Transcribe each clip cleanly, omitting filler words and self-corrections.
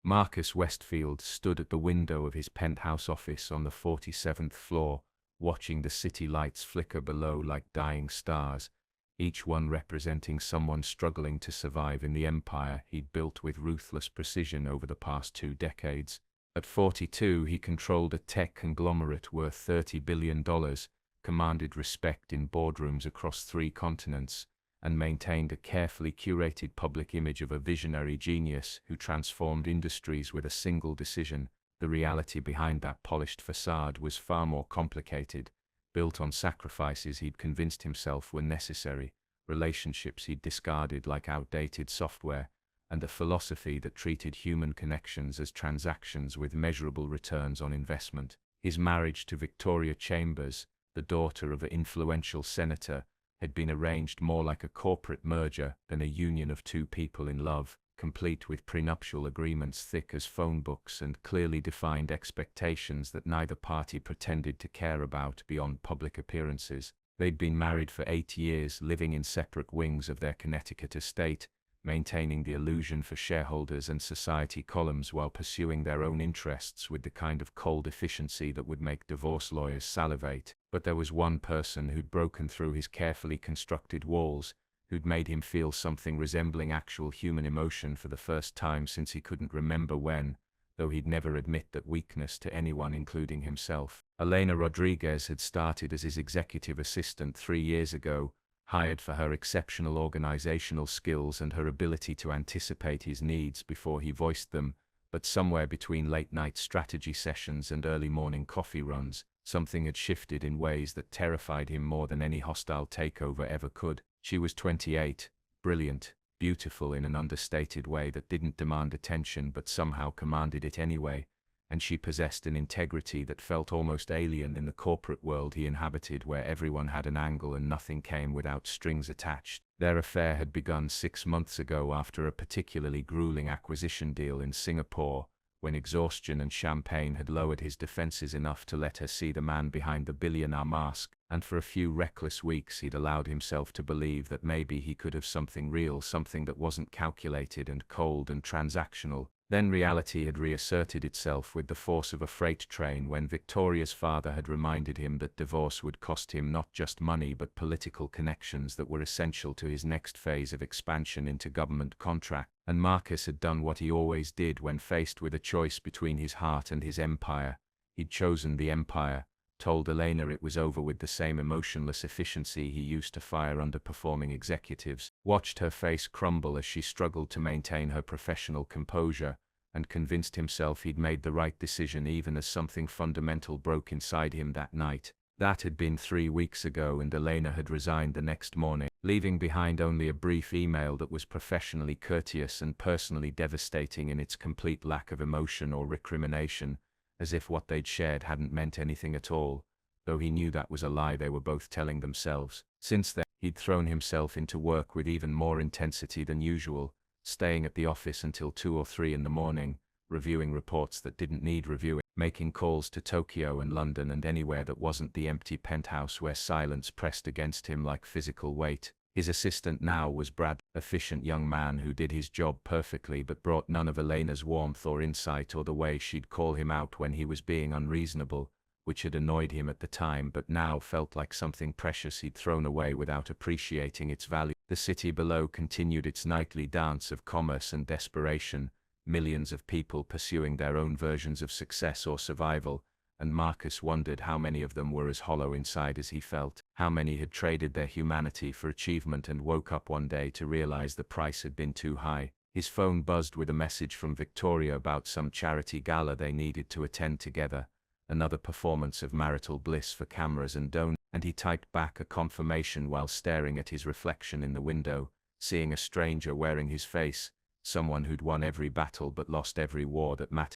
Marcus Westfield stood at the window of his penthouse office on the 47th floor, watching the city lights flicker below like dying stars, each one representing someone struggling to survive in the empire he'd built with ruthless precision over the past 2 decades. At 42, he controlled a tech conglomerate worth $30 billion, commanded respect in boardrooms across 3 continents, and maintained a carefully curated public image of a visionary genius who transformed industries with a single decision. The reality behind that polished facade was far more complicated, built on sacrifices he'd convinced himself were necessary, relationships he'd discarded like outdated software, and a philosophy that treated human connections as transactions with measurable returns on investment. His marriage to Victoria Chambers, the daughter of an influential senator, had been arranged more like a corporate merger than a union of 2 people in love, complete with prenuptial agreements thick as phone books and clearly defined expectations that neither party pretended to care about beyond public appearances. They'd been married for 8 years, living in separate wings of their Connecticut estate, maintaining the illusion for shareholders and society columns while pursuing their own interests with the kind of cold efficiency that would make divorce lawyers salivate. But there was one person who'd broken through his carefully constructed walls, who'd made him feel something resembling actual human emotion for the first time since he couldn't remember when, though he'd never admit that weakness to anyone, including himself. Elena Rodriguez had started as his executive assistant 3 years ago, hired for her exceptional organizational skills and her ability to anticipate his needs before he voiced them, but somewhere between late-night strategy sessions and early morning coffee runs, something had shifted in ways that terrified him more than any hostile takeover ever could. She was 28, brilliant, beautiful in an understated way that didn't demand attention but somehow commanded it anyway, and she possessed an integrity that felt almost alien in the corporate world he inhabited, where everyone had an angle and nothing came without strings attached. Their affair had begun 6 months ago after a particularly grueling acquisition deal in Singapore, when exhaustion and champagne had lowered his defenses enough to let her see the man behind the billionaire mask, and for a few reckless weeks he'd allowed himself to believe that maybe he could have something real, something that wasn't calculated and cold and transactional. Then reality had reasserted itself with the force of a freight train when Victoria's father had reminded him that divorce would cost him not just money but political connections that were essential to his next phase of expansion into government contract. And Marcus had done what he always did when faced with a choice between his heart and his empire. He'd chosen the empire, told Elena it was over with the same emotionless efficiency he used to fire underperforming executives, watched her face crumble as she struggled to maintain her professional composure, and convinced himself he'd made the right decision even as something fundamental broke inside him that night. That had been 3 weeks ago, and Elena had resigned the next morning, leaving behind only a brief email that was professionally courteous and personally devastating in its complete lack of emotion or recrimination, as if what they'd shared hadn't meant anything at all, though he knew that was a lie they were both telling themselves. Since then, he'd thrown himself into work with even more intensity than usual, staying at the office until 2 or 3 in the morning, reviewing reports that didn't need reviewing, making calls to Tokyo and London and anywhere that wasn't the empty penthouse where silence pressed against him like physical weight. His assistant now was Brad, efficient young man who did his job perfectly but brought none of Elena's warmth or insight or the way she'd call him out when he was being unreasonable, which had annoyed him at the time but now felt like something precious he'd thrown away without appreciating its value. The city below continued its nightly dance of commerce and desperation, millions of people pursuing their own versions of success or survival, and Marcus wondered how many of them were as hollow inside as he felt, how many had traded their humanity for achievement and woke up one day to realize the price had been too high. His phone buzzed with a message from Victoria about some charity gala they needed to attend together, another performance of marital bliss for cameras and donors, and he typed back a confirmation while staring at his reflection in the window, seeing a stranger wearing his face, someone who'd won every battle but lost every war that mattered.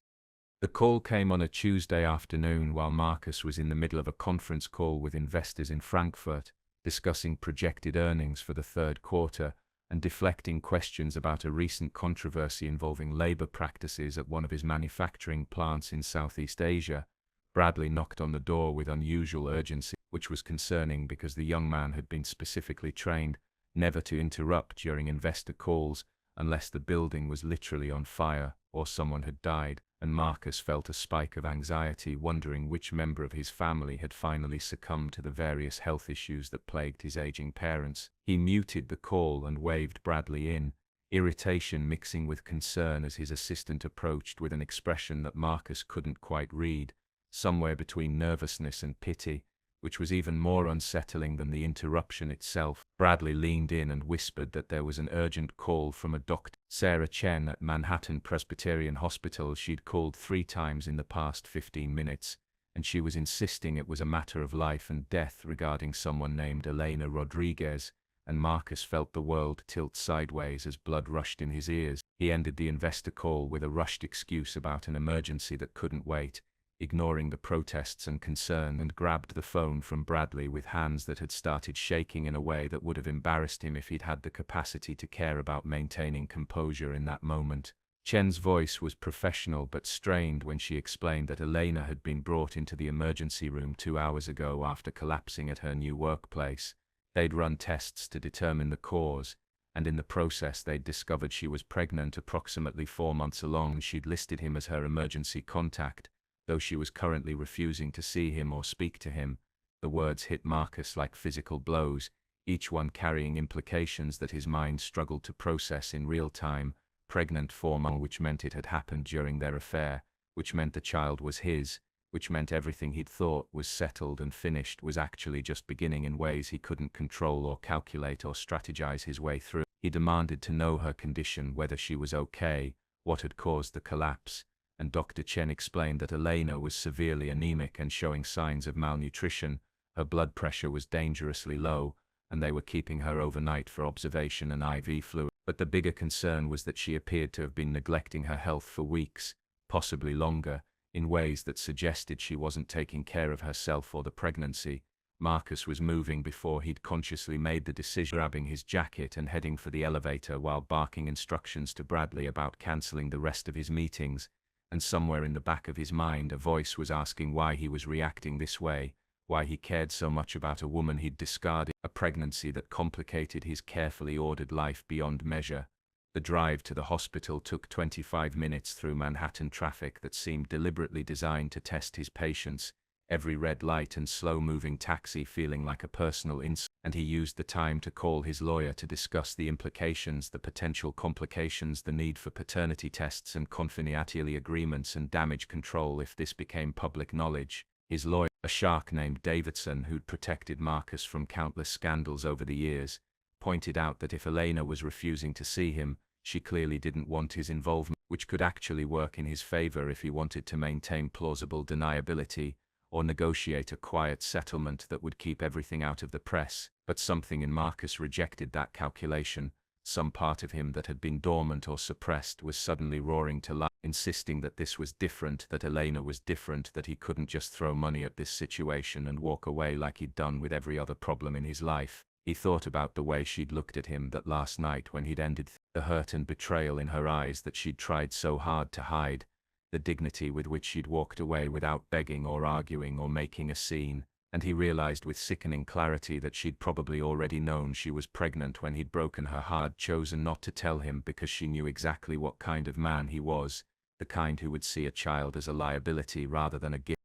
The call came on a Tuesday afternoon while Marcus was in the middle of a conference call with investors in Frankfurt, discussing projected earnings for the 3rd quarter and deflecting questions about a recent controversy involving labor practices at one of his manufacturing plants in Southeast Asia. Bradley knocked on the door with unusual urgency, which was concerning because the young man had been specifically trained never to interrupt during investor calls unless the building was literally on fire. or someone had died, and Marcus felt a spike of anxiety, wondering which member of his family had finally succumbed to the various health issues that plagued his aging parents. He muted the call and waved Bradley in, irritation mixing with concern as his assistant approached with an expression that Marcus couldn't quite read, somewhere between nervousness and pity, which was even more unsettling than the interruption itself. Bradley leaned in and whispered that there was an urgent call from a Dr. Sarah Chen at Manhattan Presbyterian Hospital. She'd called 3 times in the past 15 minutes, and she was insisting it was a matter of life and death regarding someone named Elena Rodriguez, and Marcus felt the world tilt sideways as blood rushed in his ears. He ended the investor call with a rushed excuse about an emergency that couldn't wait, ignoring the protests and concern, and grabbed the phone from Bradley with hands that had started shaking in a way that would have embarrassed him if he'd had the capacity to care about maintaining composure in that moment. Chen's voice was professional but strained when she explained that Elena had been brought into the emergency room 2 hours ago after collapsing at her new workplace. They'd run tests to determine the cause, and in the process they'd discovered she was pregnant, approximately 4 months along. She'd listed him as her emergency contact, though she was currently refusing to see him or speak to him. The words hit Marcus like physical blows, each one carrying implications that his mind struggled to process in real time. Pregnant 4 months, which meant it had happened during their affair, which meant the child was his, which meant everything he'd thought was settled and finished was actually just beginning in ways he couldn't control or calculate or strategize his way through. He demanded to know her condition, whether she was okay, what had caused the collapse, and Dr. Chen explained that Elena was severely anemic and showing signs of malnutrition. Her blood pressure was dangerously low, and they were keeping her overnight for observation and IV fluid. But the bigger concern was that she appeared to have been neglecting her health for weeks, possibly longer, in ways that suggested she wasn't taking care of herself or the pregnancy. Marcus was moving before he'd consciously made the decision, grabbing his jacket and heading for the elevator while barking instructions to Bradley about canceling the rest of his meetings. And somewhere in the back of his mind a voice was asking why he was reacting this way, why he cared so much about a woman he'd discarded, a pregnancy that complicated his carefully ordered life beyond measure. The drive to the hospital took 25 minutes through Manhattan traffic that seemed deliberately designed to test his patience, every red light and slow-moving taxi feeling like a personal insult. And he used the time to call his lawyer to discuss the implications, the potential complications, the need for paternity tests and confidentiality agreements and damage control if this became public knowledge. His lawyer, a shark named Davidson who'd protected Marcus from countless scandals over the years, pointed out that if Elena was refusing to see him, she clearly didn't want his involvement, which could actually work in his favor if he wanted to maintain plausible deniability or negotiate a quiet settlement that would keep everything out of the press. But something in Marcus rejected that calculation. Some part of him that had been dormant or suppressed was suddenly roaring to life, insisting that this was different, that Elena was different, that he couldn't just throw money at this situation and walk away like he'd done with every other problem in his life. He thought about the way she'd looked at him that last night when he'd ended, the hurt and betrayal in her eyes that she'd tried so hard to hide, the dignity with which she'd walked away without begging or arguing or making a scene, and he realized with sickening clarity that she'd probably already known she was pregnant when he'd broken her heart, chosen not to tell him because she knew exactly what kind of man he was, the kind who would see a child as a liability rather than a gift.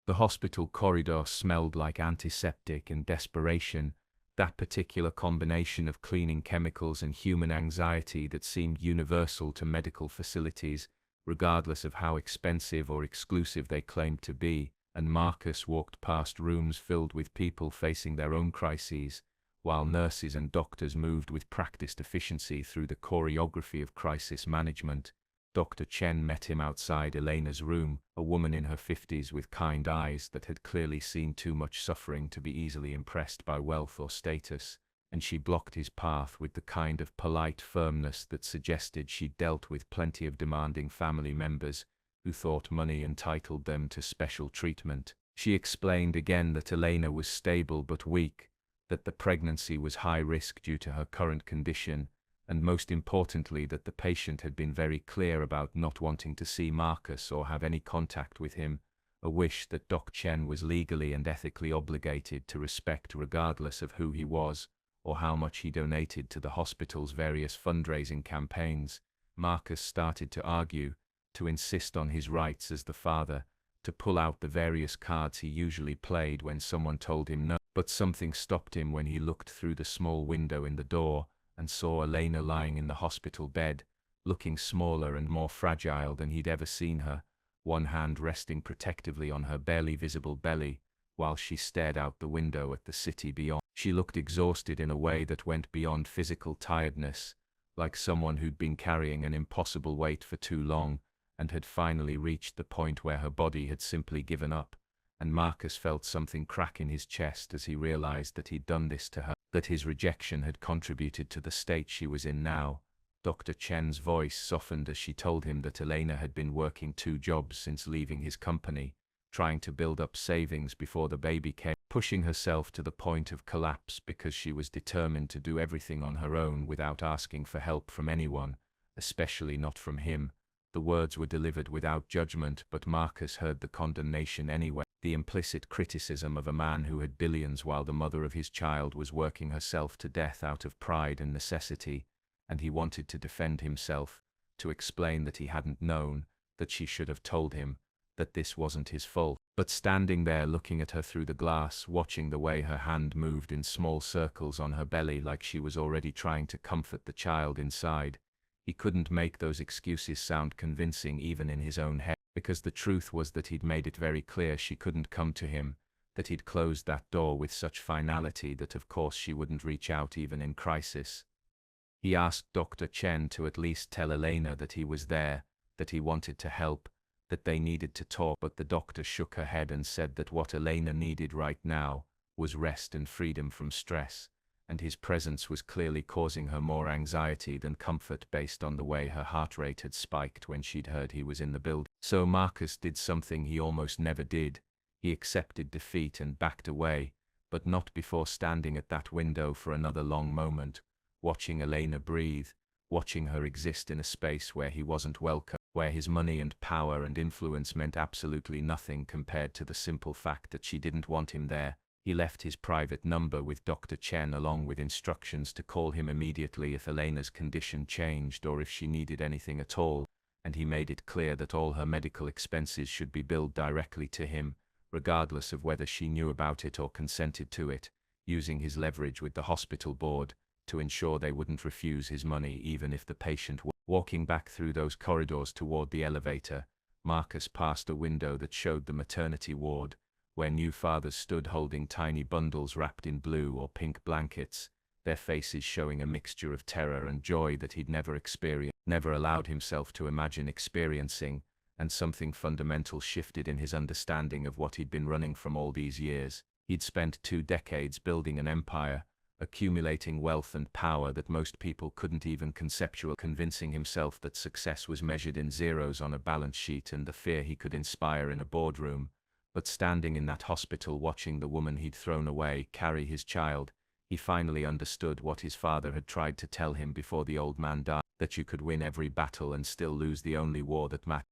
The hospital corridor smelled like antiseptic and desperation, that particular combination of cleaning chemicals and human anxiety that seemed universal to medical facilities, regardless of how expensive or exclusive they claimed to be. And Marcus walked past rooms filled with people facing their own crises, while nurses and doctors moved with practiced efficiency through the choreography of crisis management. Dr. Chen met him outside Elena's room, a woman in her 50s with kind eyes that had clearly seen too much suffering to be easily impressed by wealth or status, and she blocked his path with the kind of polite firmness that suggested she'd dealt with plenty of demanding family members who thought money entitled them to special treatment. She explained again that Elena was stable but weak, that the pregnancy was high risk due to her current condition, and most importantly that the patient had been very clear about not wanting to see Marcus or have any contact with him, a wish that Dr. Chen was legally and ethically obligated to respect regardless of who he was or how much he donated to the hospital's various fundraising campaigns. Marcus started to argue, to insist on his rights as the father, to pull out the various cards he usually played when someone told him no. But something stopped him when he looked through the small window in the door and saw Elena lying in the hospital bed, looking smaller and more fragile than he'd ever seen her, one hand resting protectively on her barely visible belly, while she stared out the window at the city beyond. She looked exhausted in a way that went beyond physical tiredness, like someone who'd been carrying an impossible weight for too long, and had finally reached the point where her body had simply given up, and Marcus felt something crack in his chest as he realized that he'd done this to her, that his rejection had contributed to the state she was in now. Dr. Chen's voice softened as she told him that Elena had been working 2 jobs since leaving his company, trying to build up savings before the baby came, pushing herself to the point of collapse because she was determined to do everything on her own without asking for help from anyone, especially not from him. The words were delivered without judgment, but Marcus heard the condemnation anyway, the implicit criticism of a man who had billions while the mother of his child was working herself to death out of pride and necessity, and he wanted to defend himself, to explain that he hadn't known, that she should have told him, that this wasn't his fault. But standing there looking at her through the glass, watching the way her hand moved in small circles on her belly like she was already trying to comfort the child inside, he couldn't make those excuses sound convincing even in his own head, because the truth was that he'd made it very clear she couldn't come to him, that he'd closed that door with such finality that of course she wouldn't reach out even in crisis. He asked Dr. Chen to at least tell Elena that he was there, that he wanted to help, that they needed to talk, but the doctor shook her head and said that what Elena needed right now was rest and freedom from stress, and his presence was clearly causing her more anxiety than comfort based on the way her heart rate had spiked when she'd heard he was in the building. So Marcus did something he almost never did. He accepted defeat and backed away, but not before standing at that window for another long moment, watching Elena breathe, watching her exist in a space where he wasn't welcome, where his money and power and influence meant absolutely nothing compared to the simple fact that she didn't want him there. He left his private number with Dr. Chen along with instructions to call him immediately if Elena's condition changed or if she needed anything at all, and he made it clear that all her medical expenses should be billed directly to him, regardless of whether she knew about it or consented to it, using his leverage with the hospital board to ensure they wouldn't refuse his money even if the patient were. Walking back through those corridors toward the elevator, Marcus passed a window that showed the maternity ward, where new fathers stood holding tiny bundles wrapped in blue or pink blankets, their faces showing a mixture of terror and joy that he'd never experienced, never allowed himself to imagine experiencing, and something fundamental shifted in his understanding of what he'd been running from all these years. He'd spent 2 decades building an empire, accumulating wealth and power that most people couldn't even conceptualize, convincing himself that success was measured in zeros on a balance sheet and the fear he could inspire in a boardroom. But standing in that hospital watching the woman he'd thrown away carry his child, he finally understood what his father had tried to tell him before the old man died, that you could win every battle and still lose the only war that mattered.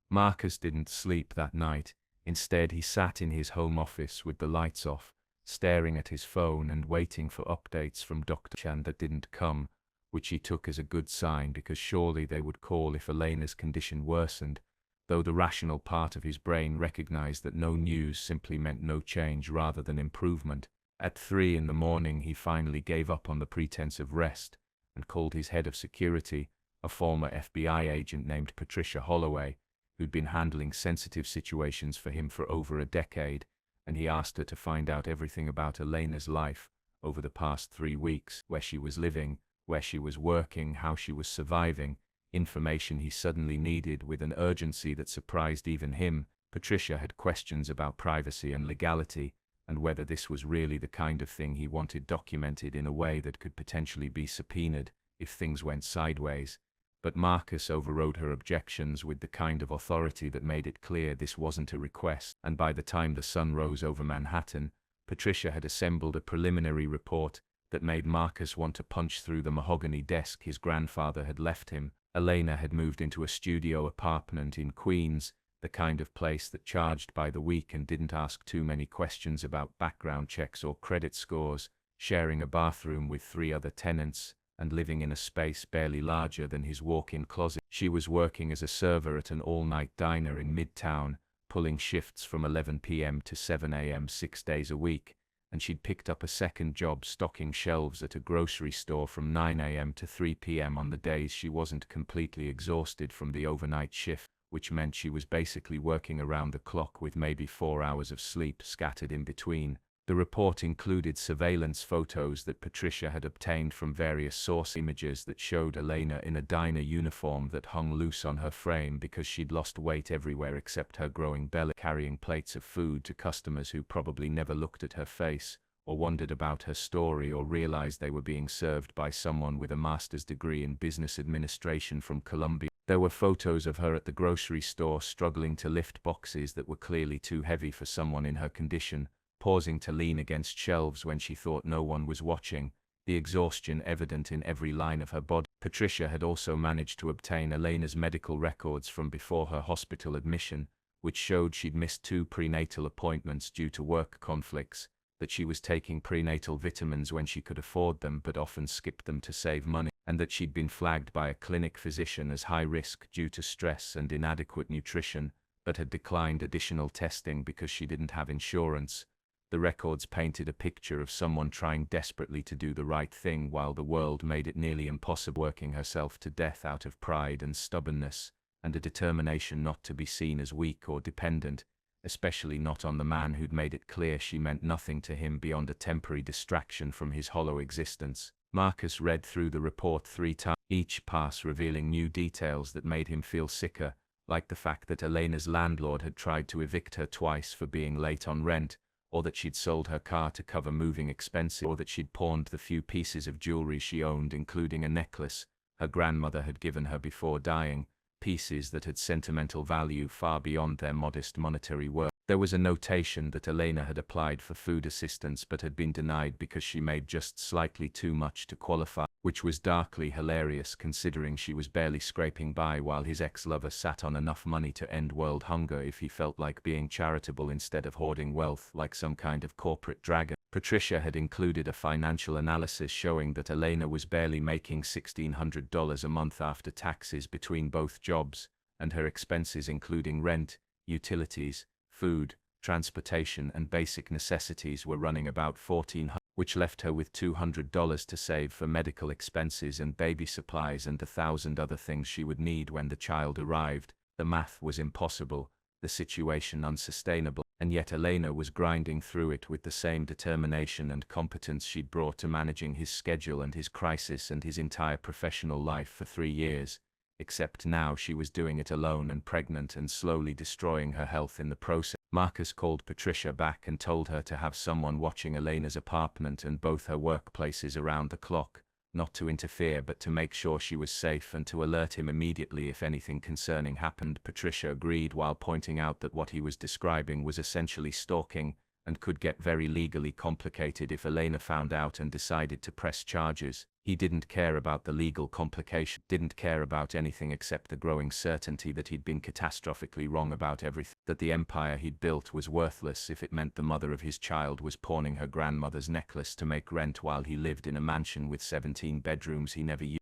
Marcus didn't sleep that night. Instead, he sat in his home office with the lights off, staring at his phone and waiting for updates from Dr. Chen that didn't come, which he took as a good sign because surely they would call if Elena's condition worsened, though the rational part of his brain recognized that no news simply meant no change rather than improvement. At 3 in the morning he finally gave up on the pretense of rest and called his head of security, a former FBI agent named Patricia Holloway, who'd been handling sensitive situations for him for over a decade, and he asked her to find out everything about Elena's life over the past 3 weeks, where she was living, where she was working, how she was surviving, information he suddenly needed with an urgency that surprised even him. Patricia had questions about privacy and legality, and whether this was really the kind of thing he wanted documented in a way that could potentially be subpoenaed if things went sideways. But Marcus overrode her objections with the kind of authority that made it clear this wasn't a request, and by the time the sun rose over Manhattan, Patricia had assembled a preliminary report that made Marcus want to punch through the mahogany desk his grandfather had left him. Elena had moved into a studio apartment in Queens, the kind of place that charged by the week and didn't ask too many questions about background checks or credit scores, sharing a bathroom with 3 other tenants, and living in a space barely larger than his walk-in closet. She was working as a server at an all-night diner in Midtown, pulling shifts from 11 p.m. to 7 a.m. 6 days a week, and she'd picked up a second job stocking shelves at a grocery store from 9 a.m. to 3 p.m. on the days she wasn't completely exhausted from the overnight shift, which meant she was basically working around the clock with maybe 4 hours of sleep scattered in between. The report included surveillance photos that Patricia had obtained from various source images that showed Elena in a diner uniform that hung loose on her frame because she'd lost weight everywhere except her growing belly, carrying plates of food to customers who probably never looked at her face, or wondered about her story, or realized they were being served by someone with a master's degree in business administration from Columbia. There were photos of her at the grocery store struggling to lift boxes that were clearly too heavy for someone in her condition, pausing to lean against shelves when she thought no one was watching, the exhaustion evident in every line of her body. Patricia had also managed to obtain Elena's medical records from before her hospital admission, which showed she'd missed 2 prenatal appointments due to work conflicts, that she was taking prenatal vitamins when she could afford them but often skipped them to save money, and that she'd been flagged by a clinic physician as high risk due to stress and inadequate nutrition, but had declined additional testing because she didn't have insurance. The records painted a picture of someone trying desperately to do the right thing while the world made it nearly impossible, working herself to death out of pride and stubbornness, and a determination not to be seen as weak or dependent, especially not on the man who'd made it clear she meant nothing to him beyond a temporary distraction from his hollow existence. Marcus read through the report 3 times, each pass revealing new details that made him feel sicker, like the fact that Elena's landlord had tried to evict her twice for being late on rent, or that she'd sold her car to cover moving expenses, or that she'd pawned the few pieces of jewelry she owned, including a necklace her grandmother had given her before dying, pieces that had sentimental value far beyond their modest monetary worth. There was a notation that Elena had applied for food assistance but had been denied because she made just slightly too much to qualify, which was darkly hilarious considering she was barely scraping by while his ex-lover sat on enough money to end world hunger if he felt like being charitable instead of hoarding wealth like some kind of corporate dragon. Patricia had included a financial analysis showing that Elena was barely making $1,600 a month after taxes between both jobs, and her expenses including rent, utilities, food, transportation and basic necessities were running about $1,400, which left her with $200 to save for medical expenses and baby supplies and 1,000 other things she would need when the child arrived. The math was impossible, the situation unsustainable, and yet Elena was grinding through it with the same determination and competence she'd brought to managing his schedule and his crisis and his entire professional life for 3 years. Except now she was doing it alone and pregnant and slowly destroying her health in the process. Marcus called Patricia back and told her to have someone watching Elena's apartment and both her workplaces around the clock, not to interfere but to make sure she was safe and to alert him immediately if anything concerning happened. Patricia agreed while pointing out that what he was describing was essentially stalking and could get very legally complicated if Elena found out and decided to press charges. He didn't care about the legal complication, didn't care about anything except the growing certainty that he'd been catastrophically wrong about everything, that the empire he'd built was worthless if it meant the mother of his child was pawning her grandmother's necklace to make rent while he lived in a mansion with 17 bedrooms he never used.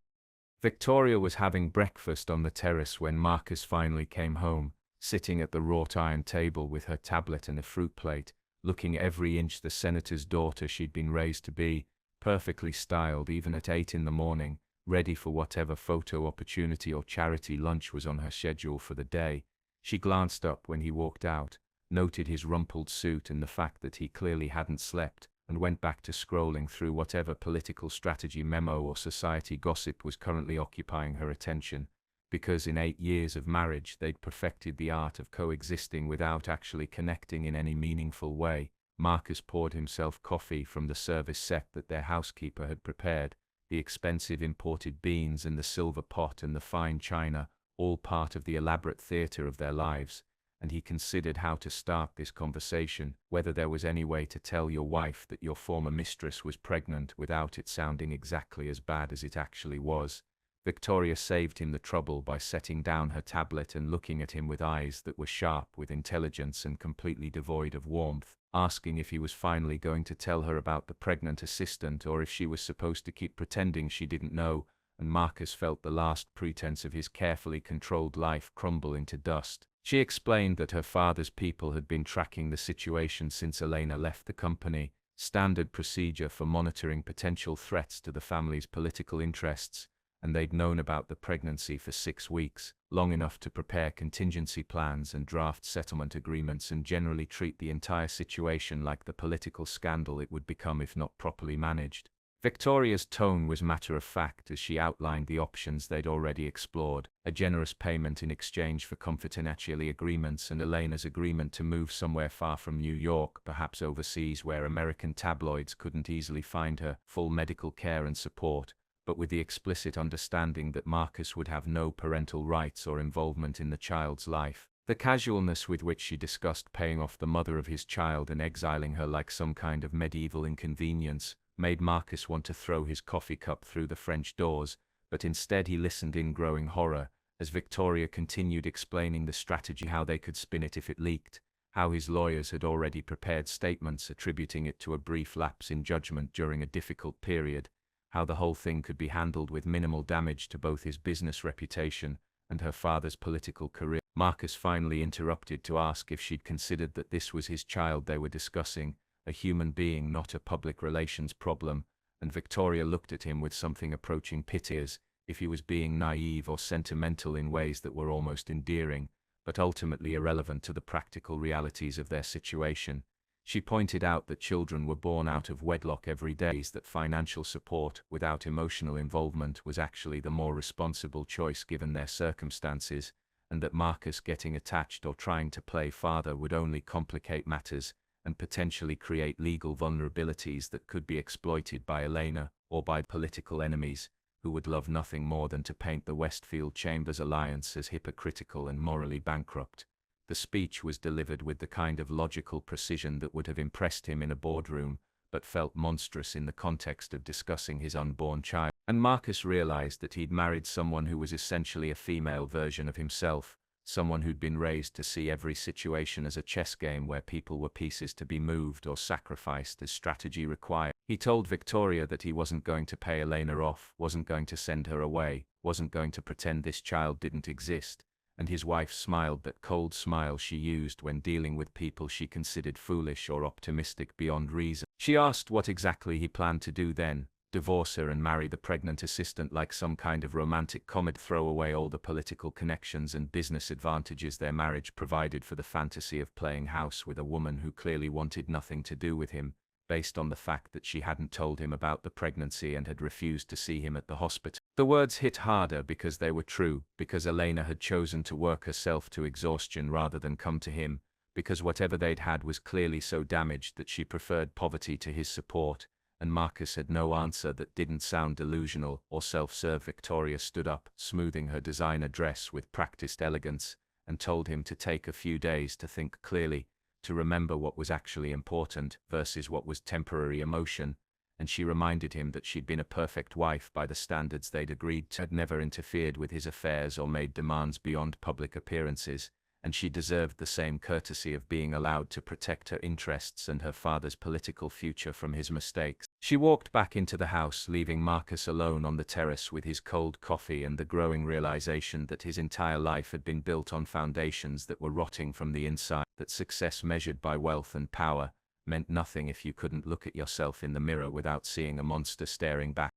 Victoria was having breakfast on the terrace when Marcus finally came home, sitting at the wrought iron table with her tablet and a fruit plate, looking every inch the senator's daughter she'd been raised to be, perfectly styled even at 8 in the morning, ready for whatever photo opportunity or charity lunch was on her schedule for the day. She glanced up when he walked out, noted his rumpled suit and the fact that he clearly hadn't slept, and went back to scrolling through whatever political strategy memo or society gossip was currently occupying her attention, because in 8 years of marriage they'd perfected the art of coexisting without actually connecting in any meaningful way. Marcus poured himself coffee from the service set that their housekeeper had prepared, the expensive imported beans and the silver pot and the fine china, all part of the elaborate theater of their lives, and he considered how to start this conversation, whether there was any way to tell your wife that your former mistress was pregnant without it sounding exactly as bad as it actually was. Victoria saved him the trouble by setting down her tablet and looking at him with eyes that were sharp with intelligence and completely devoid of warmth, asking if he was finally going to tell her about the pregnant assistant or if she was supposed to keep pretending she didn't know, and Marcus felt the last pretense of his carefully controlled life crumble into dust. She explained that her father's people had been tracking the situation since Elena left the company, standard procedure for monitoring potential threats to the family's political interests, and they'd known about the pregnancy for 6 weeks, long enough to prepare contingency plans and draft settlement agreements and generally treat the entire situation like the political scandal it would become if not properly managed. Victoria's tone was matter-of-fact as she outlined the options they'd already explored: a generous payment in exchange for confidentiality agreements and Elena's agreement to move somewhere far from New York, perhaps overseas where American tabloids couldn't easily find her, full medical care and support, but with the explicit understanding that Marcus would have no parental rights or involvement in the child's life. The casualness with which she discussed paying off the mother of his child and exiling her like some kind of medieval inconvenience made Marcus want to throw his coffee cup through the French doors, but instead he listened in growing horror as Victoria continued explaining the strategy, how they could spin it if it leaked, how his lawyers had already prepared statements attributing it to a brief lapse in judgment during a difficult period, how the whole thing could be handled with minimal damage to both his business reputation and her father's political career. Marcus finally interrupted to ask if she'd considered that this was his child they were discussing, a human being, not a public relations problem, and Victoria looked at him with something approaching pity, as if he was being naive or sentimental in ways that were almost endearing, but ultimately irrelevant to the practical realities of their situation. She pointed out that children were born out of wedlock every day, that financial support without emotional involvement was actually the more responsible choice given their circumstances, and that Marcus getting attached or trying to play father would only complicate matters and potentially create legal vulnerabilities that could be exploited by Elena or by political enemies, who would love nothing more than to paint the Westfield Chambers alliance as hypocritical and morally bankrupt. The speech was delivered with the kind of logical precision that would have impressed him in a boardroom, but felt monstrous in the context of discussing his unborn child. And Marcus realized that he'd married someone who was essentially a female version of himself, someone who'd been raised to see every situation as a chess game where people were pieces to be moved or sacrificed as strategy required. He told Victoria that he wasn't going to pay Elena off, wasn't going to send her away, wasn't going to pretend this child didn't exist, and his wife smiled that cold smile she used when dealing with people she considered foolish or optimistic beyond reason. She asked what exactly he planned to do then: divorce her and marry the pregnant assistant like some kind of romantic comedy, throw away all the political connections and business advantages their marriage provided for the fantasy of playing house with a woman who clearly wanted nothing to do with him, based on the fact that she hadn't told him about the pregnancy and had refused to see him at the hospital. The words hit harder because they were true, because Elena had chosen to work herself to exhaustion rather than come to him, because whatever they'd had was clearly so damaged that she preferred poverty to his support, and Marcus had no answer that didn't sound delusional or self-serve. Victoria stood up, smoothing her designer dress with practiced elegance, and told him to take a few days to think clearly, to remember what was actually important versus what was temporary emotion, and she reminded him that she'd been a perfect wife by the standards they'd agreed to, had never interfered with his affairs or made demands beyond public appearances, and she deserved the same courtesy of being allowed to protect her interests and her father's political future from his mistakes. She walked back into the house, leaving Marcus alone on the terrace with his cold coffee and the growing realization that his entire life had been built on foundations that were rotting from the inside, that success measured by wealth and power meant nothing if you couldn't look at yourself in the mirror without seeing a monster staring back.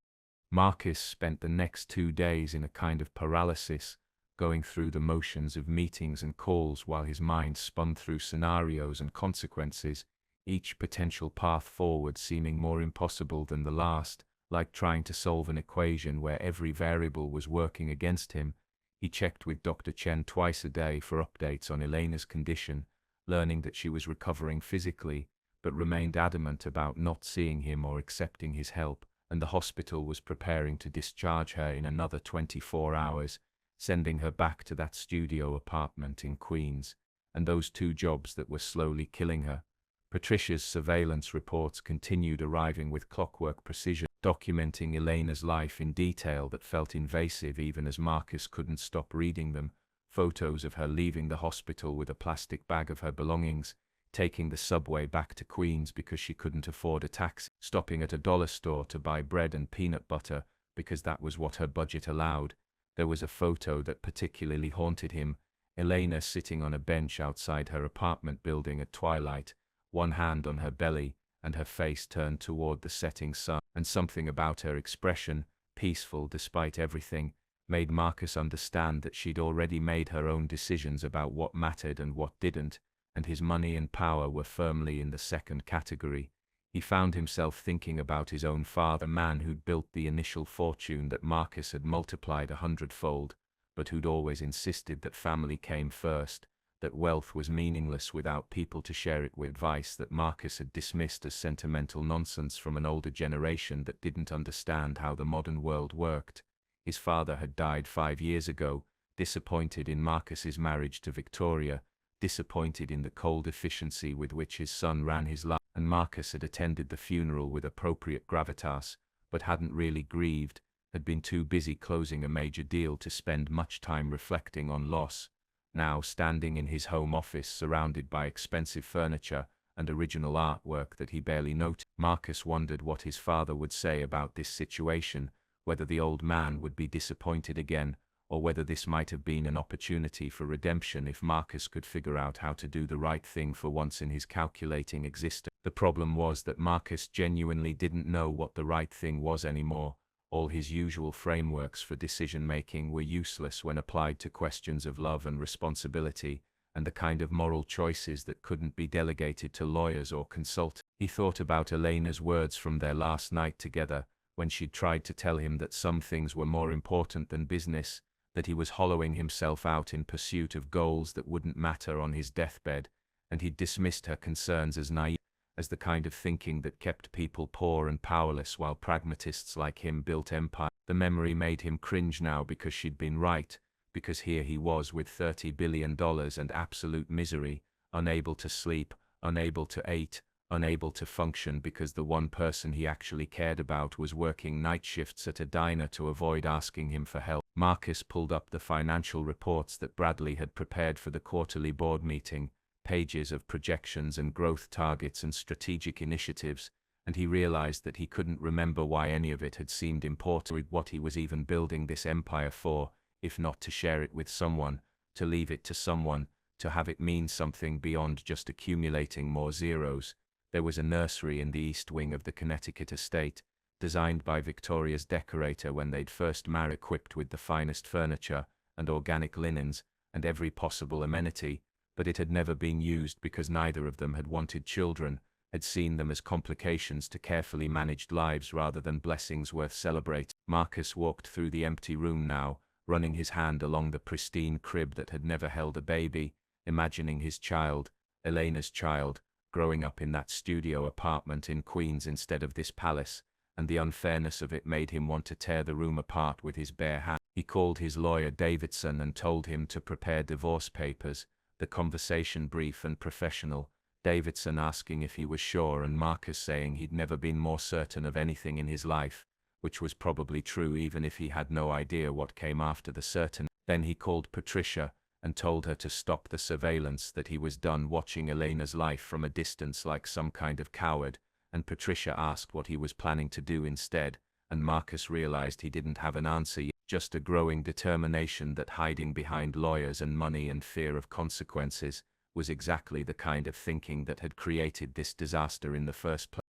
Marcus spent the next 2 days in a kind of paralysis, going through the motions of meetings and calls while his mind spun through scenarios and consequences, each potential path forward seeming more impossible than the last, like trying to solve an equation where every variable was working against him. He checked with Dr. Chen twice a day for updates on Elena's condition, learning that she was recovering physically, but remained adamant about not seeing him or accepting his help, and the hospital was preparing to discharge her in another 24 hours, sending her back to that studio apartment in Queens, and those 2 jobs that were slowly killing her. Patricia's surveillance reports continued arriving with clockwork precision, documenting Elena's life in detail that felt invasive even as Marcus couldn't stop reading them. Photos of her leaving the hospital with a plastic bag of her belongings, taking the subway back to Queens because she couldn't afford a taxi, stopping at a dollar store to buy bread and peanut butter, because that was what her budget allowed. There was a photo that particularly haunted him: Elena sitting on a bench outside her apartment building at twilight, one hand on her belly, and her face turned toward the setting sun. And something about her expression, peaceful despite everything, made Marcus understand that she'd already made her own decisions about what mattered and what didn't, and his money and power were firmly in the second category. He found himself thinking about his own father, a man who'd built the initial fortune that Marcus had multiplied 100-fold, but who'd always insisted that family came first, that wealth was meaningless without people to share it with, advice that Marcus had dismissed as sentimental nonsense from an older generation that didn't understand how the modern world worked. His father had died 5 years ago, disappointed in Marcus's marriage to Victoria, disappointed in the cold efficiency with which his son ran his life, and Marcus had attended the funeral with appropriate gravitas, but hadn't really grieved, had been too busy closing a major deal to spend much time reflecting on loss. Now, standing in his home office surrounded by expensive furniture and original artwork that he barely noticed, Marcus wondered what his father would say about this situation, whether the old man would be disappointed again, or whether this might have been an opportunity for redemption if Marcus could figure out how to do the right thing for once in his calculating existence. The problem was that Marcus genuinely didn't know what the right thing was anymore. All his usual frameworks for decision-making were useless when applied to questions of love and responsibility, and the kind of moral choices that couldn't be delegated to lawyers or consultants. He thought about Elena's words from their last night together, when she'd tried to tell him that some things were more important than business, that he was hollowing himself out in pursuit of goals that wouldn't matter on his deathbed, and he'd dismissed her concerns as naive, as the kind of thinking that kept people poor and powerless while pragmatists like him built empires. The memory made him cringe now because she'd been right, because here he was with $30 billion and absolute misery, unable to sleep, unable to eat, unable to function because the one person he actually cared about was working night shifts at a diner to avoid asking him for help. Marcus pulled up the financial reports that Bradley had prepared for the quarterly board meeting, pages of projections and growth targets and strategic initiatives, and he realized that he couldn't remember why any of it had seemed important, what he was even building this empire for, if not to share it with someone, to leave it to someone, to have it mean something beyond just accumulating more zeros. There was a nursery in the east wing of the Connecticut estate, designed by Victoria's decorator when they'd first married, equipped with the finest furniture and organic linens and every possible amenity, but it had never been used because neither of them had wanted children, had seen them as complications to carefully managed lives rather than blessings worth celebrating. Marcus walked through the empty room now, running his hand along the pristine crib that had never held a baby, imagining his child, Elena's child, growing up in that studio apartment in Queens instead of this palace, and the unfairness of it made him want to tear the room apart with his bare hand. He called his lawyer Davidson and told him to prepare divorce papers, the conversation brief and professional, Davidson asking if he was sure and Marcus saying he'd never been more certain of anything in his life, which was probably true even if he had no idea what came after the certain. Then he called Patricia and told her to stop the surveillance, that he was done watching Elena's life from a distance like some kind of coward, and Patricia asked what he was planning to do instead, and Marcus realized he didn't have an answer yet, just a growing determination that hiding behind lawyers and money and fear of consequences was exactly the kind of thinking that had created this disaster in the first place.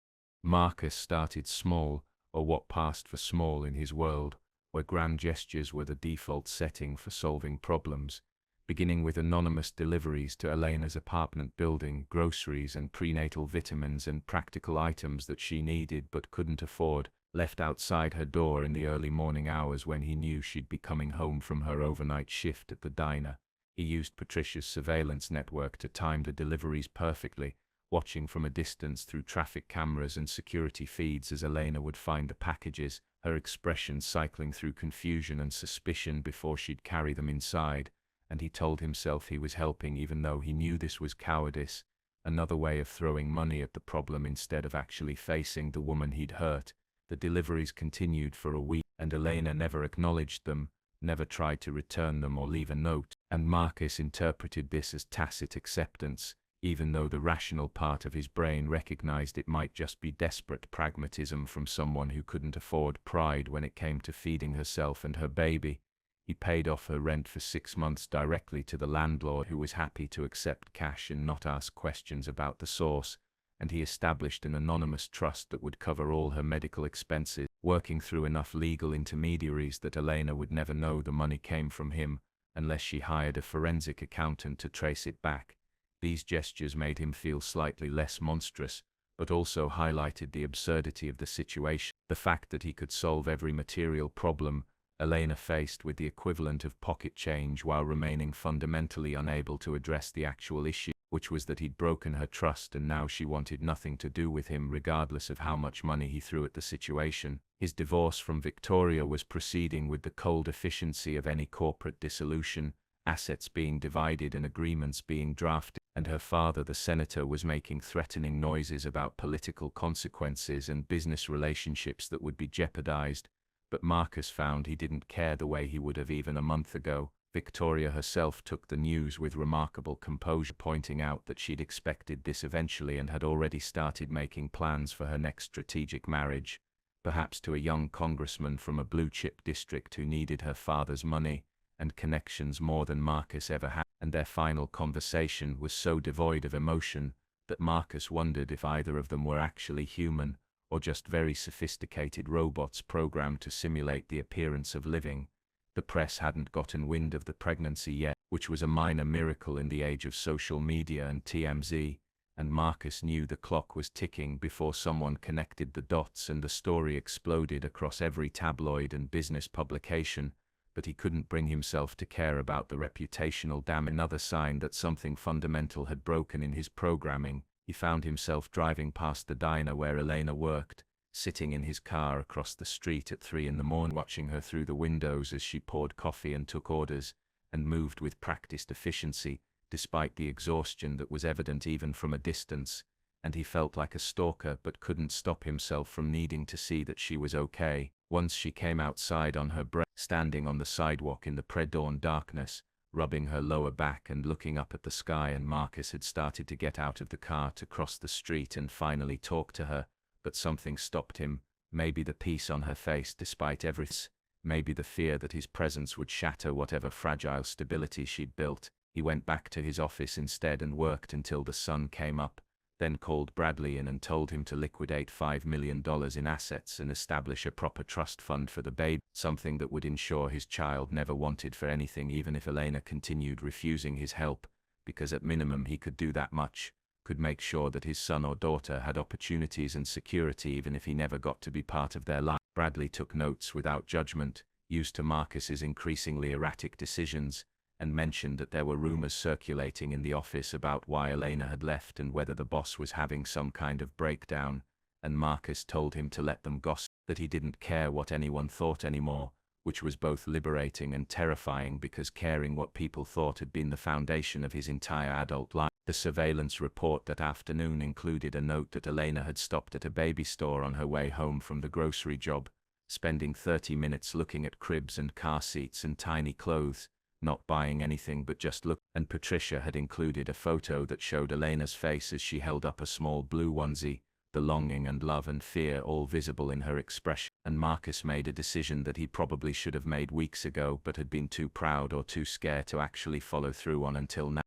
Marcus started small, or what passed for small in his world, where grand gestures were the default setting for solving problems, beginning with anonymous deliveries to Elena's apartment building, groceries and prenatal vitamins and practical items that she needed but couldn't afford, left outside her door in the early morning hours when he knew she'd be coming home from her overnight shift at the diner. He used Patricia's surveillance network to time the deliveries perfectly, watching from a distance through traffic cameras and security feeds as Elena would find the packages, her expression cycling through confusion and suspicion before she'd carry them inside. And he told himself he was helping even though he knew this was cowardice, another way of throwing money at the problem instead of actually facing the woman he'd hurt. The deliveries continued for a week, and Elena never acknowledged them, never tried to return them or leave a note, and Marcus interpreted this as tacit acceptance, even though the rational part of his brain recognized it might just be desperate pragmatism from someone who couldn't afford pride when it came to feeding herself and her baby. He paid off her rent for 6 months directly to the landlord, who was happy to accept cash and not ask questions about the source, and he established an anonymous trust that would cover all her medical expenses, working through enough legal intermediaries that Elena would never know the money came from him, unless she hired a forensic accountant to trace it back. These gestures made him feel slightly less monstrous, but also highlighted the absurdity of the situation. The fact that he could solve every material problem Elena faced with the equivalent of pocket change while remaining fundamentally unable to address the actual issue, which was that he'd broken her trust and now she wanted nothing to do with him regardless of how much money he threw at the situation. His divorce from Victoria was proceeding with the cold efficiency of any corporate dissolution, assets being divided and agreements being drafted, and her father, the senator, was making threatening noises about political consequences and business relationships that would be jeopardized. But Marcus found he didn't care the way he would have even a month ago. Victoria herself took the news with remarkable composure, pointing out that she'd expected this eventually and had already started making plans for her next strategic marriage, perhaps to a young congressman from a blue-chip district who needed her father's money and connections more than Marcus ever had. And their final conversation was so devoid of emotion that Marcus wondered if either of them were actually human, or just very sophisticated robots programmed to simulate the appearance of living. The press hadn't gotten wind of the pregnancy yet, which was a minor miracle in the age of social media and TMZ, and Marcus knew the clock was ticking before someone connected the dots and the story exploded across every tabloid and business publication, but he couldn't bring himself to care about the reputational damage. Another sign that something fundamental had broken in his programming. He found himself driving past the diner where Elena worked, sitting in his car across the street at 3 in the morning, watching her through the windows as she poured coffee and took orders, and moved with practiced efficiency, despite the exhaustion that was evident even from a distance, and he felt like a stalker but couldn't stop himself from needing to see that she was okay. Once she came outside on her break, standing on the sidewalk in the pre-dawn darkness, rubbing her lower back and looking up at the sky, and Marcus had started to get out of the car to cross the street and finally talk to her, but something stopped him. Maybe the peace on her face despite everything, maybe the fear that his presence would shatter whatever fragile stability she'd built. He went back to his office instead and worked until the sun came up, then called Bradley in and told him to liquidate $5 million in assets and establish a proper trust fund for the baby, something that would ensure his child never wanted for anything even if Elena continued refusing his help, because at minimum he could do that much, could make sure that his son or daughter had opportunities and security even if he never got to be part of their life. Bradley took notes without judgment, used to Marcus's increasingly erratic decisions, and mentioned that there were rumors circulating in the office about why Elena had left and whether the boss was having some kind of breakdown, and Marcus told him to let them gossip, that he didn't care what anyone thought anymore, which was both liberating and terrifying because caring what people thought had been the foundation of his entire adult life. The surveillance report that afternoon included a note that Elena had stopped at a baby store on her way home from the grocery job, spending 30 minutes looking at cribs and car seats and tiny clothes, not buying anything but just look. And Patricia had included a photo that showed Elena's face as she held up a small blue onesie, the longing and love and fear all visible in her expression. And Marcus made a decision that he probably should have made weeks ago but had been too proud or too scared to actually follow through on until now.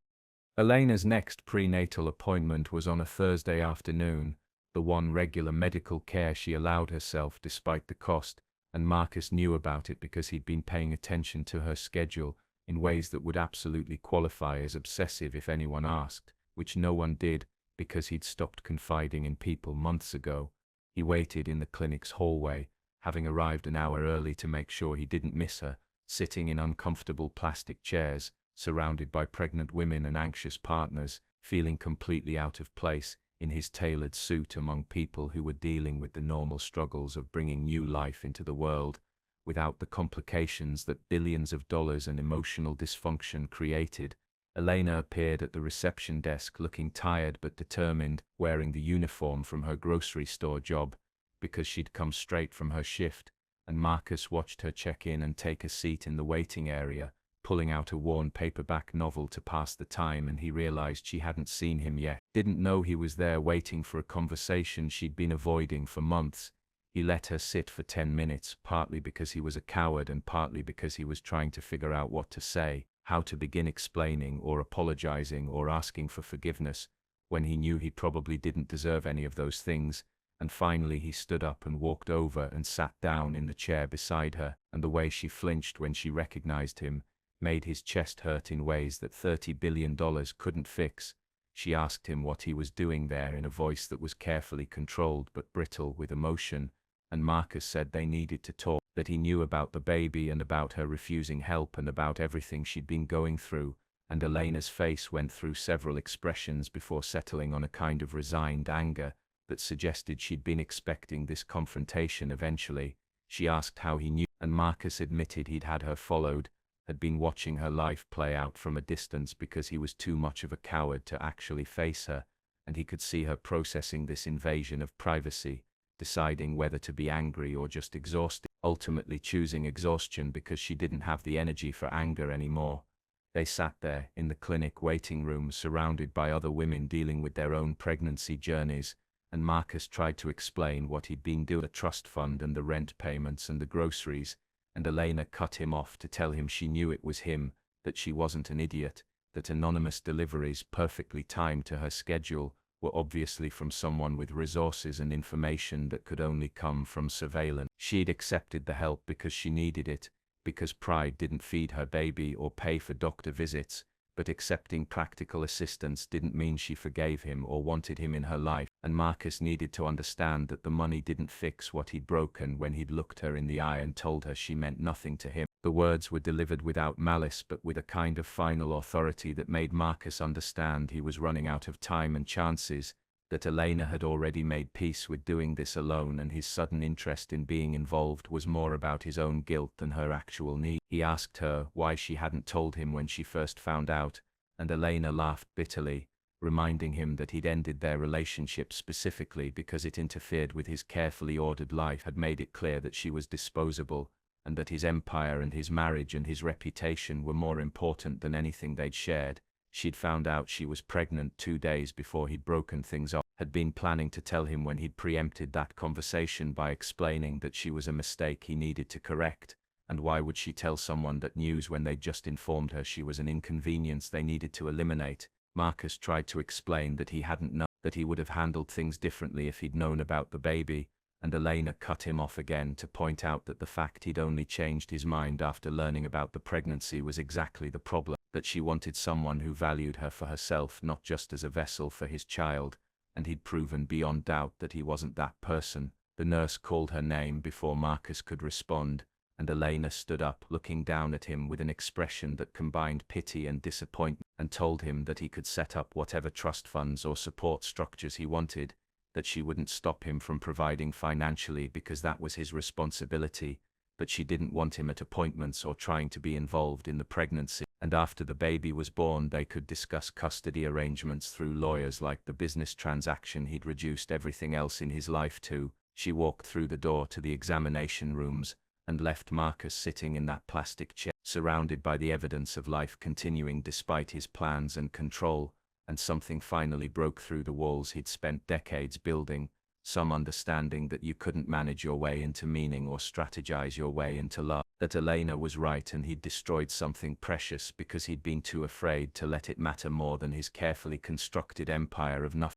Elena's next prenatal appointment was on a Thursday afternoon, the one regular medical care she allowed herself despite the cost, and Marcus knew about it because he'd been paying attention to her schedule in ways that would absolutely qualify as obsessive if anyone asked, which no one did because he'd stopped confiding in people months ago. He waited in the clinic's hallway, having arrived an hour early to make sure he didn't miss her, sitting in uncomfortable plastic chairs, surrounded by pregnant women and anxious partners, feeling completely out of place in his tailored suit among people who were dealing with the normal struggles of bringing new life into the world, without the complications that billions of dollars and emotional dysfunction created. Elena appeared at the reception desk looking tired but determined, wearing the uniform from her grocery store job, because she'd come straight from her shift, and Marcus watched her check in and take a seat in the waiting area, pulling out a worn paperback novel to pass the time, and he realized she hadn't seen him yet. Didn't know he was there waiting for a conversation she'd been avoiding for months. He let her sit for 10 minutes, partly because he was a coward and partly because he was trying to figure out what to say, how to begin explaining or apologizing or asking for forgiveness, when he knew he probably didn't deserve any of those things. And finally he stood up and walked over and sat down in the chair beside her, and the way she flinched when she recognized him made his chest hurt in ways that $30 billion couldn't fix. She asked him what he was doing there in a voice that was carefully controlled but brittle with emotion, and Marcus said they needed to talk, that he knew about the baby and about her refusing help and about everything she'd been going through, and Elena's face went through several expressions before settling on a kind of resigned anger that suggested she'd been expecting this confrontation eventually. She asked how he knew, and Marcus admitted he'd had her followed, had been watching her life play out from a distance because he was too much of a coward to actually face her, and he could see her processing this invasion of privacy, deciding whether to be angry or just exhausted, ultimately choosing exhaustion because she didn't have the energy for anger anymore. They sat there, in the clinic waiting room, surrounded by other women dealing with their own pregnancy journeys, and Marcus tried to explain what he'd been doing, the trust fund and the rent payments and the groceries, and Elena cut him off to tell him she knew it was him, that she wasn't an idiot, that anonymous deliveries perfectly timed to her schedule were obviously from someone with resources and information that could only come from surveillance. She'd accepted the help because she needed it, because pride didn't feed her baby or pay for doctor visits, but accepting practical assistance didn't mean she forgave him or wanted him in her life, and Marcus needed to understand that the money didn't fix what he'd broken when he'd looked her in the eye and told her she meant nothing to him. The words were delivered without malice but with a kind of final authority that made Marcus understand he was running out of time and chances, that Elena had already made peace with doing this alone, and his sudden interest in being involved was more about his own guilt than her actual need. He asked her why she hadn't told him when she first found out, and Elena laughed bitterly, reminding him that he'd ended their relationship specifically because it interfered with his carefully ordered life, had made it clear that she was disposable, and that his empire and his marriage and his reputation were more important than anything they'd shared. She'd found out she was pregnant 2 days before he'd broken things off, had been planning to tell him when he'd preempted that conversation by explaining that she was a mistake he needed to correct, and why would she tell someone that news when they'd just informed her she was an inconvenience they needed to eliminate. Marcus tried to explain that he hadn't known, that he would have handled things differently if he'd known about the baby, and Elena cut him off again to point out that the fact he'd only changed his mind after learning about the pregnancy was exactly the problem, that she wanted someone who valued her for herself, not just as a vessel for his child, and he'd proven beyond doubt that he wasn't that person. The nurse called her name before Marcus could respond, and Elena stood up, looking down at him with an expression that combined pity and disappointment, and told him that he could set up whatever trust funds or support structures he wanted, that she wouldn't stop him from providing financially because that was his responsibility, but she didn't want him at appointments or trying to be involved in the pregnancy, and after the baby was born they could discuss custody arrangements through lawyers like the business transaction he'd reduced everything else in his life to. She walked through the door to the examination rooms, and left Marcus sitting in that plastic chair, surrounded by the evidence of life continuing despite his plans and control, and something finally broke through the walls he'd spent decades building, some understanding that you couldn't manage your way into meaning or strategize your way into love, that Elena was right and he'd destroyed something precious because he'd been too afraid to let it matter more than his carefully constructed empire of nothing.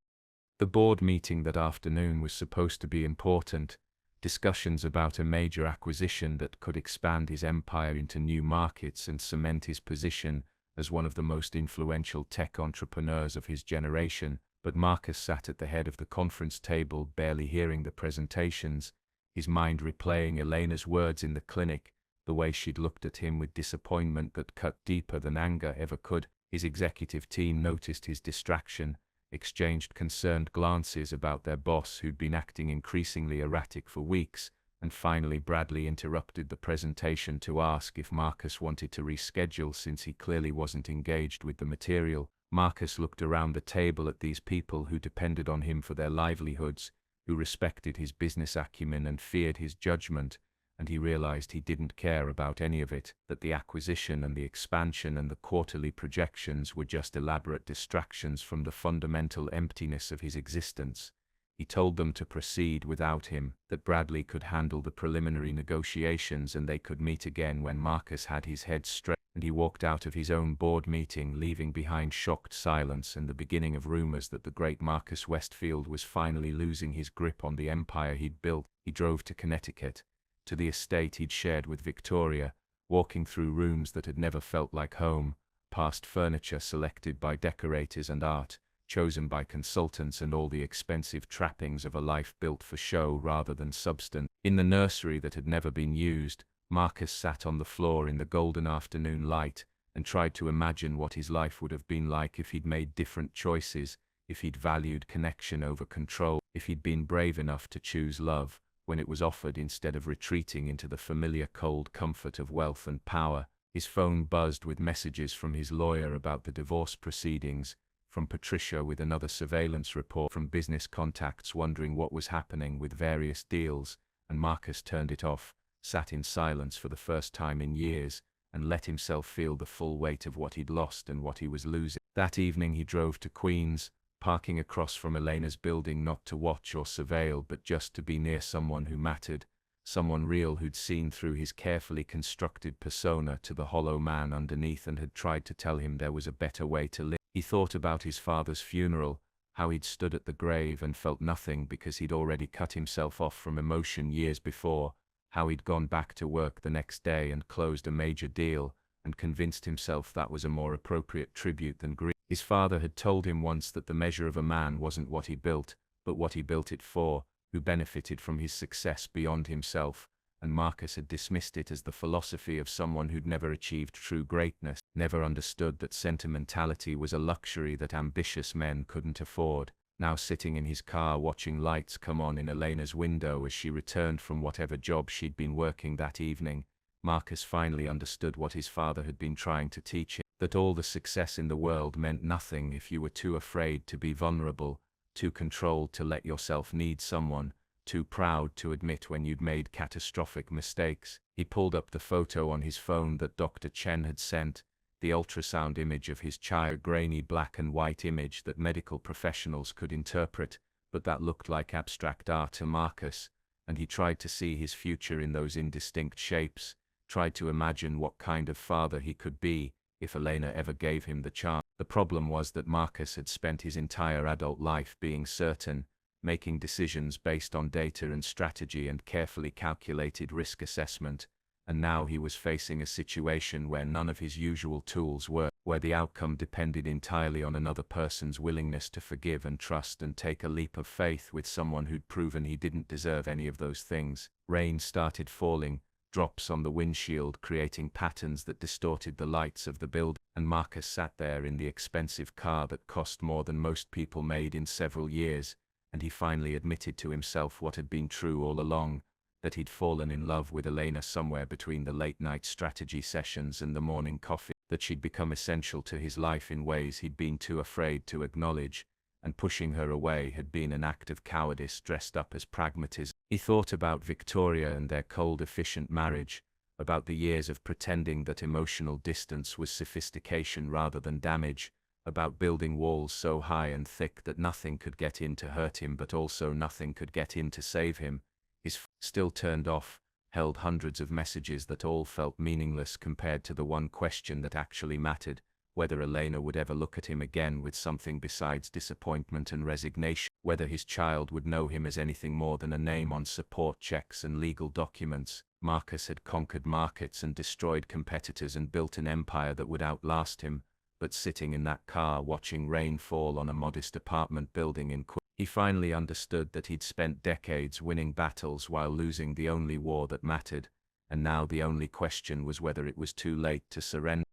The board meeting that afternoon was supposed to be important. Discussions about a major acquisition that could expand his empire into new markets and cement his position as one of the most influential tech entrepreneurs of his generation, but Marcus sat at the head of the conference table, barely hearing the presentations, his mind replaying Elena's words in the clinic, the way she'd looked at him with disappointment that cut deeper than anger ever could. His executive team noticed his distraction, exchanged concerned glances about their boss who'd been acting increasingly erratic for weeks, and finally Bradley interrupted the presentation to ask if Marcus wanted to reschedule since he clearly wasn't engaged with the material. Marcus looked around the table at these people who depended on him for their livelihoods, who respected his business acumen and feared his judgment, and he realized he didn't care about any of it, that the acquisition and the expansion and the quarterly projections were just elaborate distractions from the fundamental emptiness of his existence. He told them to proceed without him, that Bradley could handle the preliminary negotiations and they could meet again when Marcus had his head straight, and he walked out of his own board meeting, leaving behind shocked silence and the beginning of rumors that the great Marcus Westfield was finally losing his grip on the empire he'd built. He drove to Connecticut, to the estate he'd shared with Victoria, walking through rooms that had never felt like home, past furniture selected by decorators and art, chosen by consultants, and all the expensive trappings of a life built for show rather than substance. In the nursery that had never been used, Marcus sat on the floor in the golden afternoon light and tried to imagine what his life would have been like if he'd made different choices, if he'd valued connection over control, if he'd been brave enough to choose love when it was offered instead of retreating into the familiar cold comfort of wealth and power. His phone buzzed with messages from his lawyer about the divorce proceedings, from Patricia with another surveillance report, from business contacts wondering what was happening with various deals, and Marcus turned it off, sat in silence for the first time in years, and let himself feel the full weight of what he'd lost and what he was losing. That evening he drove to Queens, parking across from Elena's building, not to watch or surveil but just to be near someone who mattered, someone real who'd seen through his carefully constructed persona to the hollow man underneath and had tried to tell him there was a better way to live. He thought about his father's funeral, how he'd stood at the grave and felt nothing because he'd already cut himself off from emotion years before, how he'd gone back to work the next day and closed a major deal, and convinced himself that was a more appropriate tribute than grief. His father had told him once that the measure of a man wasn't what he built, but what he built it for, who benefited from his success beyond himself, and Marcus had dismissed it as the philosophy of someone who'd never achieved true greatness, never understood that sentimentality was a luxury that ambitious men couldn't afford. Now sitting in his car watching lights come on in Elena's window as she returned from whatever job she'd been working that evening, Marcus finally understood what his father had been trying to teach him, that all the success in the world meant nothing if you were too afraid to be vulnerable, too controlled to let yourself need someone, too proud to admit when you'd made catastrophic mistakes. He pulled up the photo on his phone that Dr. Chen had sent, the ultrasound image of his child, a grainy black and white image that medical professionals could interpret, but that looked like abstract art to Marcus, and he tried to see his future in those indistinct shapes, tried to imagine what kind of father he could be if Elena ever gave him the chance. The problem was that Marcus had spent his entire adult life being certain, making decisions based on data and strategy and carefully calculated risk assessment, and now he was facing a situation where none of his usual tools worked, where the outcome depended entirely on another person's willingness to forgive and trust and take a leap of faith with someone who'd proven he didn't deserve any of those things. Rain started falling, drops on the windshield creating patterns that distorted the lights of the building, and Marcus sat there in the expensive car that cost more than most people made in several years, and he finally admitted to himself what had been true all along, that he'd fallen in love with Elena somewhere between the late-night strategy sessions and the morning coffee, that she'd become essential to his life in ways he'd been too afraid to acknowledge, and pushing her away had been an act of cowardice dressed up as pragmatism. He thought about Victoria and their cold, efficient marriage, about the years of pretending that emotional distance was sophistication rather than damage, about building walls so high and thick that nothing could get in to hurt him but also nothing could get in to save him. His phone, still turned off, held hundreds of messages that all felt meaningless compared to the one question that actually mattered, whether Elena would ever look at him again with something besides disappointment and resignation, whether his child would know him as anything more than a name on support checks and legal documents. Marcus had conquered markets and destroyed competitors and built an empire that would outlast him, but sitting in that car watching rain fall on a modest apartment building in Queens, he finally understood that he'd spent decades winning battles while losing the only war that mattered, and now the only question was whether it was too late to surrender.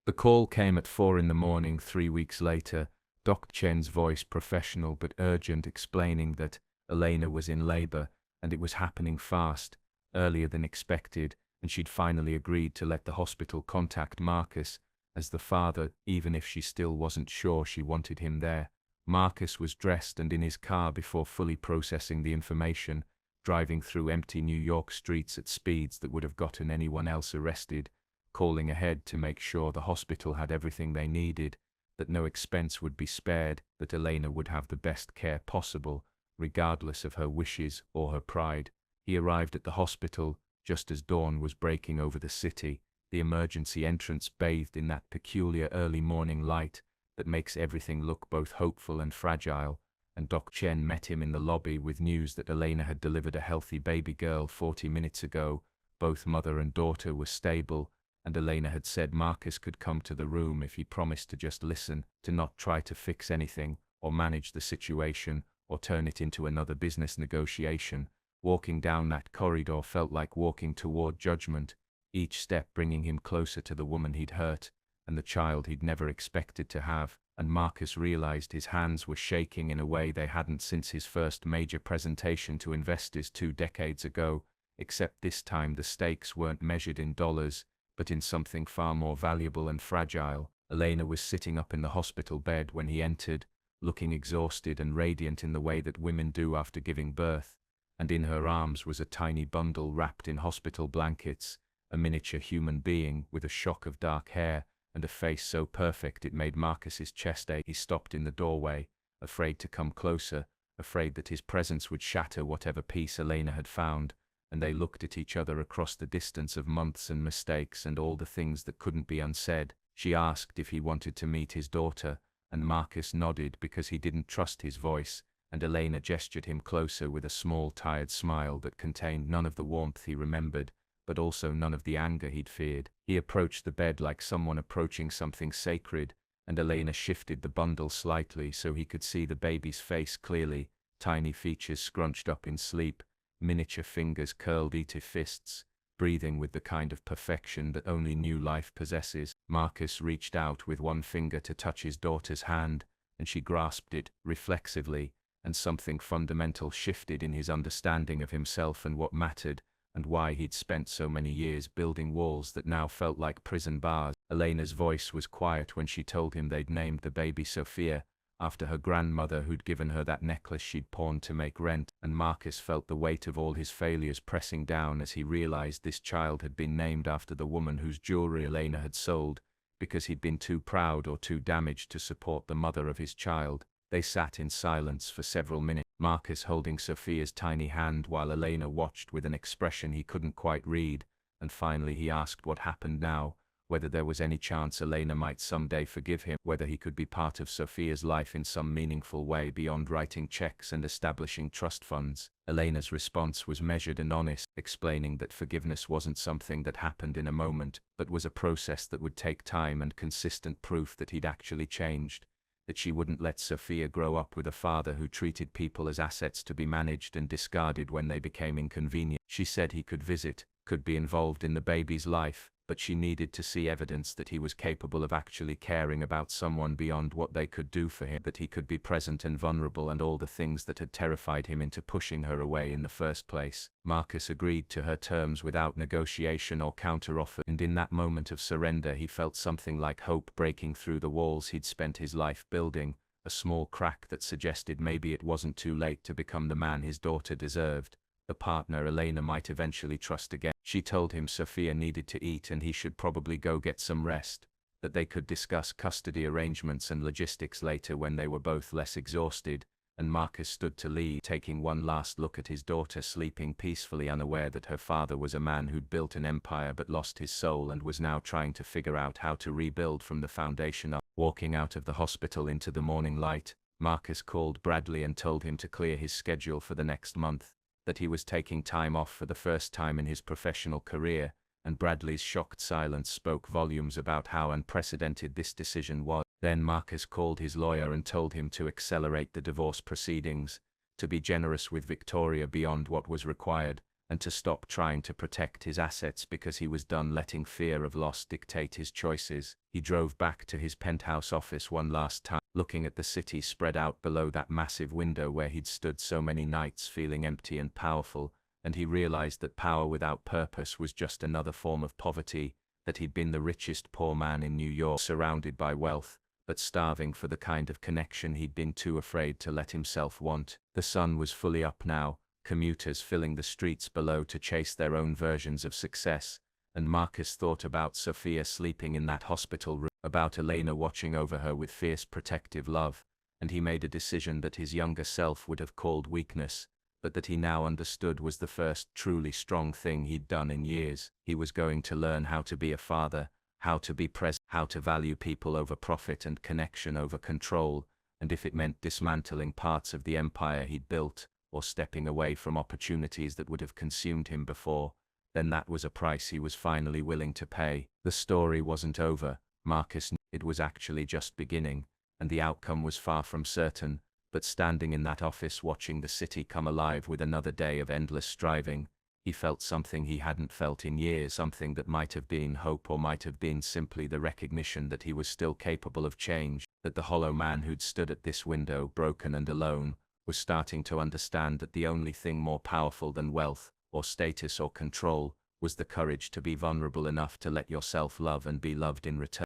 The call came at 4 a.m. 3 weeks later, Dr. Chen's voice professional but urgent, explaining that Elena was in labor, and it was happening fast, earlier than expected, and she'd finally agreed to let the hospital contact Marcus as the father, even if she still wasn't sure she wanted him there. Marcus was dressed and in his car before fully processing the information, driving through empty New York streets at speeds that would have gotten anyone else arrested, calling ahead to make sure the hospital had everything they needed, that no expense would be spared, that Elena would have the best care possible, regardless of her wishes or her pride. He arrived at the hospital just as dawn was breaking over the city, the emergency entrance bathed in that peculiar early morning light that makes everything look both hopeful and fragile, and Doc Chen met him in the lobby with news that Elena had delivered a healthy baby girl 40 minutes ago. Both mother and daughter were stable, and Elena had said Marcus could come to the room if he promised to just listen, to not try to fix anything, or manage the situation, or turn it into another business negotiation. Walking down that corridor felt like walking toward judgment, each step bringing him closer to the woman he'd hurt, and the child he'd never expected to have, and Marcus realized his hands were shaking in a way they hadn't since his first major presentation to investors 2 decades ago, except this time the stakes weren't measured in dollars, but in something far more valuable and fragile. Elena was sitting up in the hospital bed when he entered, looking exhausted and radiant in the way that women do after giving birth, and in her arms was a tiny bundle wrapped in hospital blankets, a miniature human being with a shock of dark hair and a face so perfect it made Marcus's chest ache. He stopped in the doorway, afraid to come closer, afraid that his presence would shatter whatever peace Elena had found, and they looked at each other across the distance of months and mistakes and all the things that couldn't be unsaid. She asked if he wanted to meet his daughter, and Marcus nodded because he didn't trust his voice, and Elena gestured him closer with a small tired smile that contained none of the warmth he remembered, but also none of the anger he'd feared. He approached the bed like someone approaching something sacred, and Elena shifted the bundle slightly so he could see the baby's face clearly, tiny features scrunched up in sleep, miniature fingers curled into fists, breathing with the kind of perfection that only new life possesses. Marcus reached out with one finger to touch his daughter's hand, and she grasped it, reflexively, and something fundamental shifted in his understanding of himself and what mattered, and why he'd spent so many years building walls that now felt like prison bars. Elena's voice was quiet when she told him they'd named the baby Sophia, after her grandmother who'd given her that necklace she'd pawned to make rent, and Marcus felt the weight of all his failures pressing down as he realized this child had been named after the woman whose jewelry Elena had sold, because he'd been too proud or too damaged to support the mother of his child. They sat in silence for several minutes, Marcus holding Sophia's tiny hand while Elena watched with an expression he couldn't quite read, and finally he asked what happened now, whether there was any chance Elena might someday forgive him, whether he could be part of Sophia's life in some meaningful way beyond writing checks and establishing trust funds. Elena's response was measured and honest, explaining that forgiveness wasn't something that happened in a moment, but was a process that would take time and consistent proof that he'd actually changed, that she wouldn't let Sophia grow up with a father who treated people as assets to be managed and discarded when they became inconvenient. She said he could visit, could be involved in the baby's life, but she needed to see evidence that he was capable of actually caring about someone beyond what they could do for him, that he could be present and vulnerable, and all the things that had terrified him into pushing her away in the first place. Marcus agreed to her terms without negotiation or counteroffer, and in that moment of surrender he felt something like hope breaking through the walls he'd spent his life building, a small crack that suggested maybe it wasn't too late to become the man his daughter deserved, the partner Elena might eventually trust again. She told him Sophia needed to eat and he should probably go get some rest, that they could discuss custody arrangements and logistics later when they were both less exhausted, and Marcus stood to leave, taking one last look at his daughter sleeping peacefully, unaware that her father was a man who'd built an empire but lost his soul and was now trying to figure out how to rebuild from the foundation up. Walking out of the hospital into the morning light, Marcus called Bradley and told him to clear his schedule for the next month, that he was taking time off for the first time in his professional career, and Bradley's shocked silence spoke volumes about how unprecedented this decision was. Then Marcus called his lawyer and told him to accelerate the divorce proceedings, to be generous with Victoria beyond what was required, and to stop trying to protect his assets because he was done letting fear of loss dictate his choices. He drove back to his penthouse office one last time, looking at the city spread out below that massive window where he'd stood so many nights feeling empty and powerful, and he realized that power without purpose was just another form of poverty, that he'd been the richest poor man in New York, surrounded by wealth, but starving for the kind of connection he'd been too afraid to let himself want. The sun was fully up now, commuters filling the streets below to chase their own versions of success, and Marcus thought about Sophia sleeping in that hospital room, about Elena watching over her with fierce protective love, and he made a decision that his younger self would have called weakness, but that he now understood was the first truly strong thing he'd done in years. He was going to learn how to be a father, how to be present, how to value people over profit and connection over control, and if it meant dismantling parts of the empire he'd built, or stepping away from opportunities that would have consumed him before, then that was a price he was finally willing to pay. The story wasn't over, Marcus knew it was actually just beginning, and the outcome was far from certain, but standing in that office watching the city come alive with another day of endless striving, he felt something he hadn't felt in years, something that might have been hope or might have been simply the recognition that he was still capable of change, that the hollow man who'd stood at this window, broken and alone, was starting to understand that the only thing more powerful than wealth, or status or control, was the courage to be vulnerable enough to let yourself love and be loved in return.